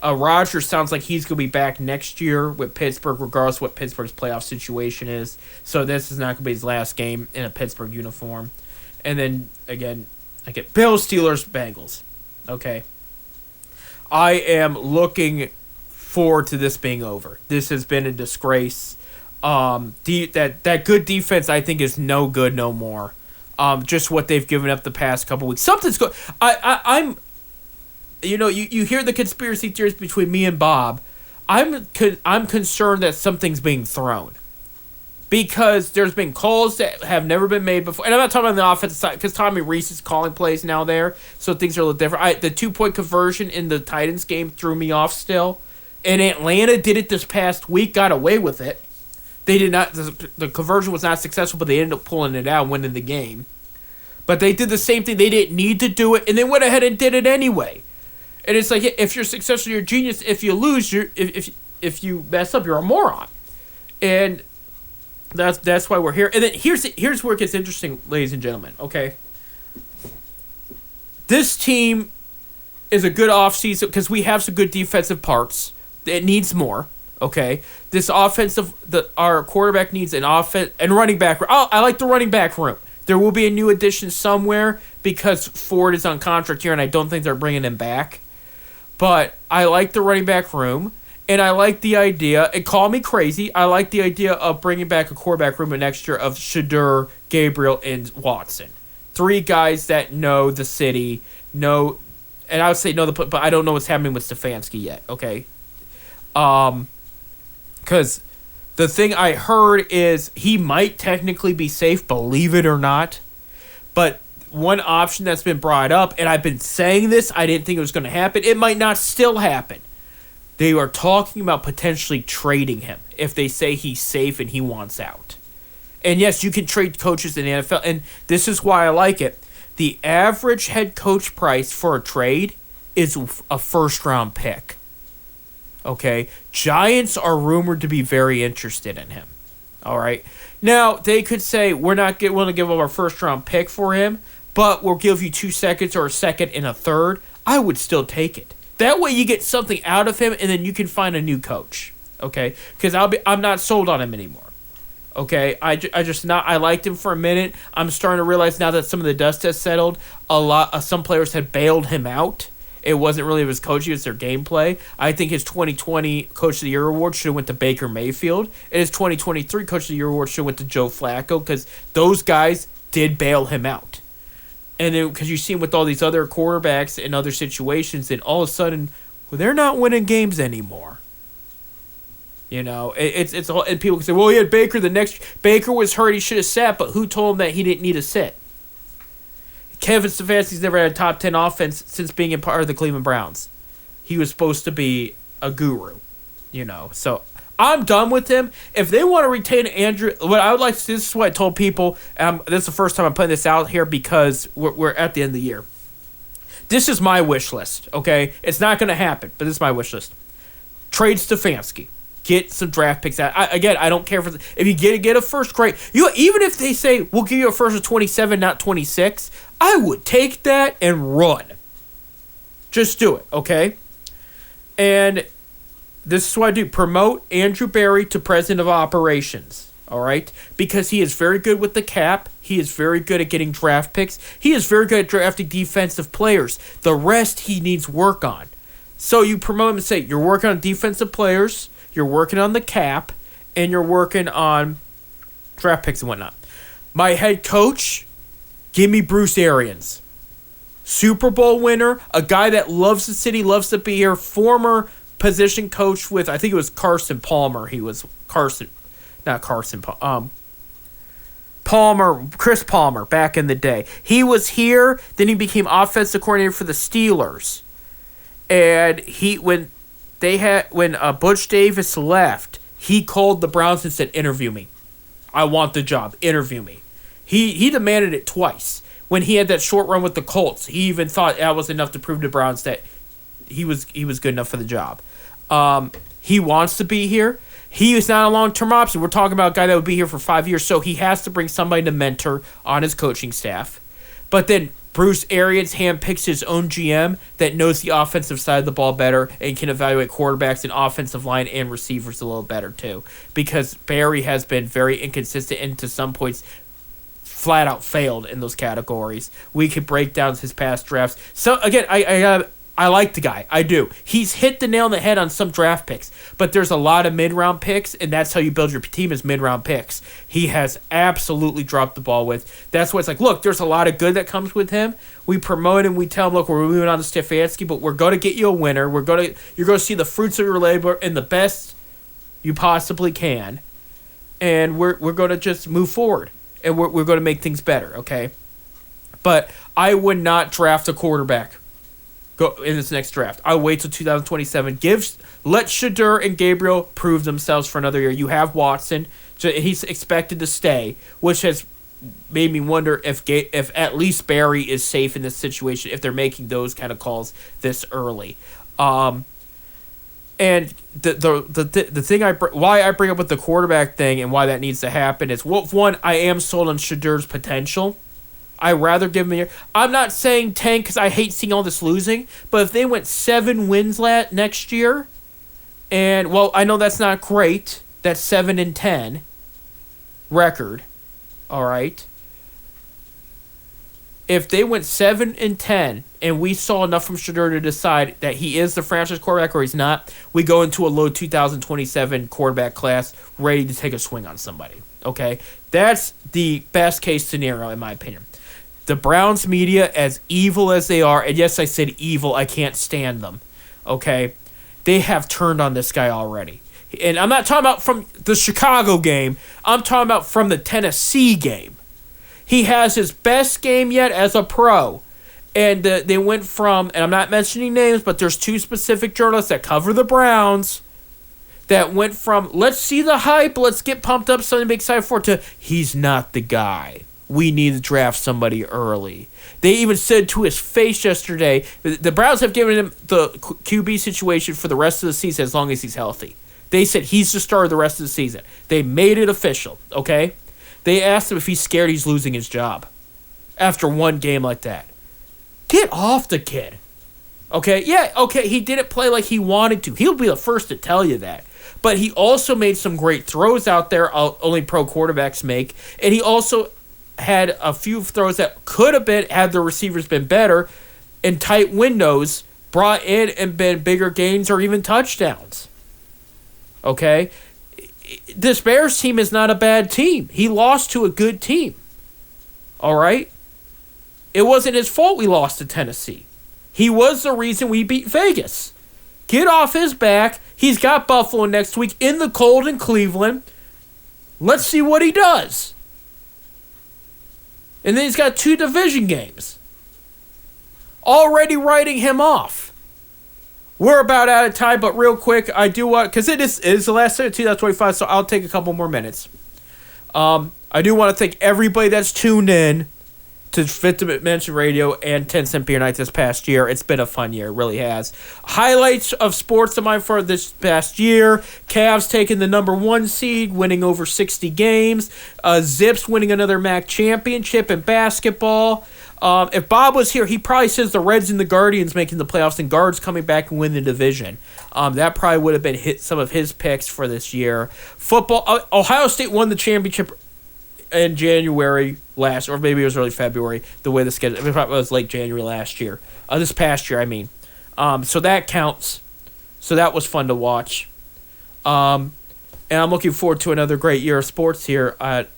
Rodgers sounds like he's going to be back next year with Pittsburgh, regardless of what Pittsburgh's playoff situation is. So this is not going to be his last game in a Pittsburgh uniform. And then, again, I get Bills, Steelers, Bengals, okay? I am looking forward to this being over. This has been a disgrace. That good defense I think is no good no more. Just what they've given up the past couple weeks. Something's good. I'm you hear the conspiracy theories between me and Bob. I'm concerned that something's being thrown. Because there's been calls that have never been made before. And I'm not talking about the offensive side, because Tommy Reese is calling plays now there, so things are a little different. The 2-point conversion in the Titans game threw me off still. And Atlanta did it this past week, got away with it. They did not. The conversion was not successful, but they ended up pulling it out, winning the game. But they did the same thing. They didn't need to do it, and they went ahead and did it anyway. And it's like, if you're successful, you're a genius. If you lose, if you mess up, you're a moron. And that's why we're here. And then here's where it gets interesting, ladies and gentlemen. Okay, this team is a good offseason because we have some good defensive parts. It needs more, okay? Our quarterback needs an offense and running back. I like the running back room. There will be a new addition somewhere because Ford is on contract here, and I don't think they're bringing him back. But I like the running back room, and I like the idea, and call me crazy, I like the idea of bringing back a quarterback room next year of Shedeur, Gabriel, and Watson. 3 guys that know the city, and I would say but I don't know what's happening with Stefanski yet, okay? Because the thing I heard is he might technically be safe, believe it or not. But one option that's been brought up, and I've been saying this, I didn't think it was going to happen. It might not still happen. They are talking about potentially trading him if they say he's safe and he wants out. And yes, you can trade coaches in the NFL, and this is why I like it. The average head coach price for a trade is a first-round pick. Okay, Giants are rumored to be very interested in him. All right, now they could say we're not willing to give up our first round pick for him, but we'll give you 2 seconds or a second and a third, I would still take it. That way you get something out of him, and then you can find a new coach. Okay, because I'm not sold on him anymore. Okay, I liked him for a minute. I'm starting to realize now that some of the dust has settled, some players had bailed him out. It wasn't really his coaching, it's their gameplay. I think his 2020 Coach of the Year award should have went to Baker Mayfield, and his 2023 Coach of the Year award should have went to Joe Flacco, because those guys did bail him out. And then because you see him with all these other quarterbacks in other situations, and all of a sudden, well, they're not winning games anymore. You know, it's all, and people can say, well, he had Baker Baker was hurt, he should have sat, but who told him that he didn't need to sit? Kevin Stefanski's never had a top 10 offense since being a part of the Cleveland Browns. He was supposed to be a guru, you know. So I'm done with him. If they want to retain Andrew, what I would like to see, this is what I told people, this is the first time I'm putting this out here because we're at the end of the year. This is my wish list, okay? It's not going to happen, but this is my wish list. Trade Stefanski. Get some draft picks out. I don't care if you get a first grade. Even if they say we'll give you a first of 27, not 26, I would take that and run. Just do it, okay? And this is what I do: promote Andrew Berry to president of operations. All right, because he is very good with the cap. He is very good at getting draft picks. He is very good at drafting defensive players. The rest he needs work on. So you promote him and say you're working on defensive players. You're working on the cap, and you're working on draft picks and whatnot. My head coach, give me Bruce Arians. Super Bowl winner, a guy that loves the city, loves to be here, former position coach with, I think it was Carson Palmer. He was Chris Palmer back in the day. He was here, then he became offensive coordinator for the Steelers. And when Butch Davis left, he called the Browns and said, interview me. I want the job. Interview me. He demanded it twice. When he had that short run with the Colts, he even thought that was enough to prove to Browns that he was good enough for the job. He wants to be here. He is not a long-term option. We're talking about a guy that would be here for 5 years, so he has to bring somebody to mentor on his coaching staff. But then Bruce Arians handpicks his own GM that knows the offensive side of the ball better and can evaluate quarterbacks and offensive line and receivers a little better too. Because Barry has been very inconsistent and to some points flat out failed in those categories. We could break down his past drafts. So again, I like the guy. I do. He's hit the nail on the head on some draft picks, but there's a lot of mid-round picks, and that's how you build your team is mid-round picks. He has absolutely dropped the ball with. That's why it's like, look, there's a lot of good that comes with him. We promote him. We tell him, look, we're moving on to Stefanski, but we're going to get you a winner. You're going to see the fruits of your labor and the best you possibly can, and we're going to just move forward, and we're going to make things better, okay? But I would not draft a quarterback in this next draft. I'll wait till 2027. Let Shedeur and Gabriel prove themselves for another year. You have Watson. So he's expected to stay, which has made me wonder if at least Barry is safe in this situation if they're making those kind of calls this early. And the thing why I bring up with the quarterback thing and why that needs to happen is, well, one, I am sold on Shedeur's potential. I'd rather give him a year. I'm not saying 10 because I hate seeing all this losing, but if they went 7 wins next year, and, well, I know that's not great. That's 7-10 record, all right? If they went 7-10 and we saw enough from Shedeur to decide that he is the franchise quarterback or he's not, we go into a low 2027 quarterback class ready to take a swing on somebody, okay? That's the best case scenario in my opinion. The Browns media, as evil as they are, and yes, I said evil, I can't stand them, okay? They have turned on this guy already. And I'm not talking about from the Chicago game. I'm talking about from the Tennessee game. He has his best game yet as a pro. And they went from, and I'm not mentioning names, but there's 2 specific journalists that cover the Browns that went from, let's see the hype, let's get pumped up, something to be excited for, to, he's not the guy. We need to draft somebody early. They even said to his face yesterday, the Browns have given him the QB situation for the rest of the season as long as he's healthy. They said he's the starter the rest of the season. They made it official, okay? They asked him if he's scared he's losing his job after one game like that. Get off the kid. Okay, yeah, okay, he didn't play like he wanted to. He'll be the first to tell you that. But he also made some great throws out there, only pro quarterbacks make. And he also had a few throws that could have been, had the receivers been better, in tight windows, brought in and been bigger gains or even touchdowns. Okay? This Bears team is not a bad team. He lost to a good team. All right? It wasn't his fault we lost to Tennessee. He was the reason we beat Vegas. Get off his back. He's got Buffalo next week in the cold in Cleveland. Let's see what he does. And then he's got 2 division games. Already writing him off. We're about out of time, but real quick, I do want, because it is the last day of 2025, so I'll take a couple more minutes. I do want to thank everybody that's tuned in to Fifth Dimension Radio and 10 Cent Beer Night this past year. It's been a fun year. It really has. Highlights of sports of mine for this past year. Cavs taking the number 1 seed, winning over 60 games. Zips winning another MAC championship in basketball. If Bob was here, he probably says the Reds and the Guardians making the playoffs and Guards coming back and win the division. That probably would have been some of his picks for this year. Football, Ohio State won the championship in January last, or maybe it was early February, the way the schedule, it was late January last year. This past year, I mean. So that counts. So that was fun to watch. And I'm looking forward to another great year of sports here at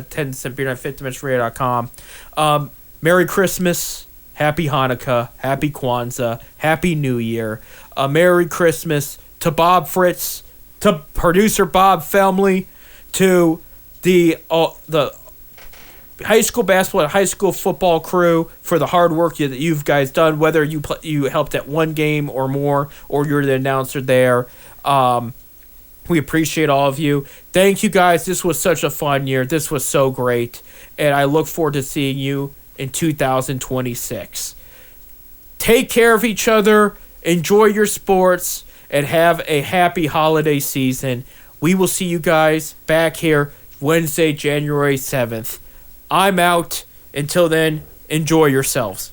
10 Cent Beer Night, 5thdimensionradio.com. Merry Christmas, Happy Hanukkah, Happy Kwanzaa, Happy New Year. Merry Christmas to Bob Fritz, to producer Bob Felmley, to the high school basketball and high school football crew for the hard work that you've guys done, whether you helped at one game or more, or you're the announcer there. We appreciate all of you. Thank you guys. This was such a fun year. This was so great. And I look forward to seeing you in 2026. Take care of each other. Enjoy your sports. And have a happy holiday season. We will see you guys back here Wednesday, January 7th. I'm out. Until then, enjoy yourselves.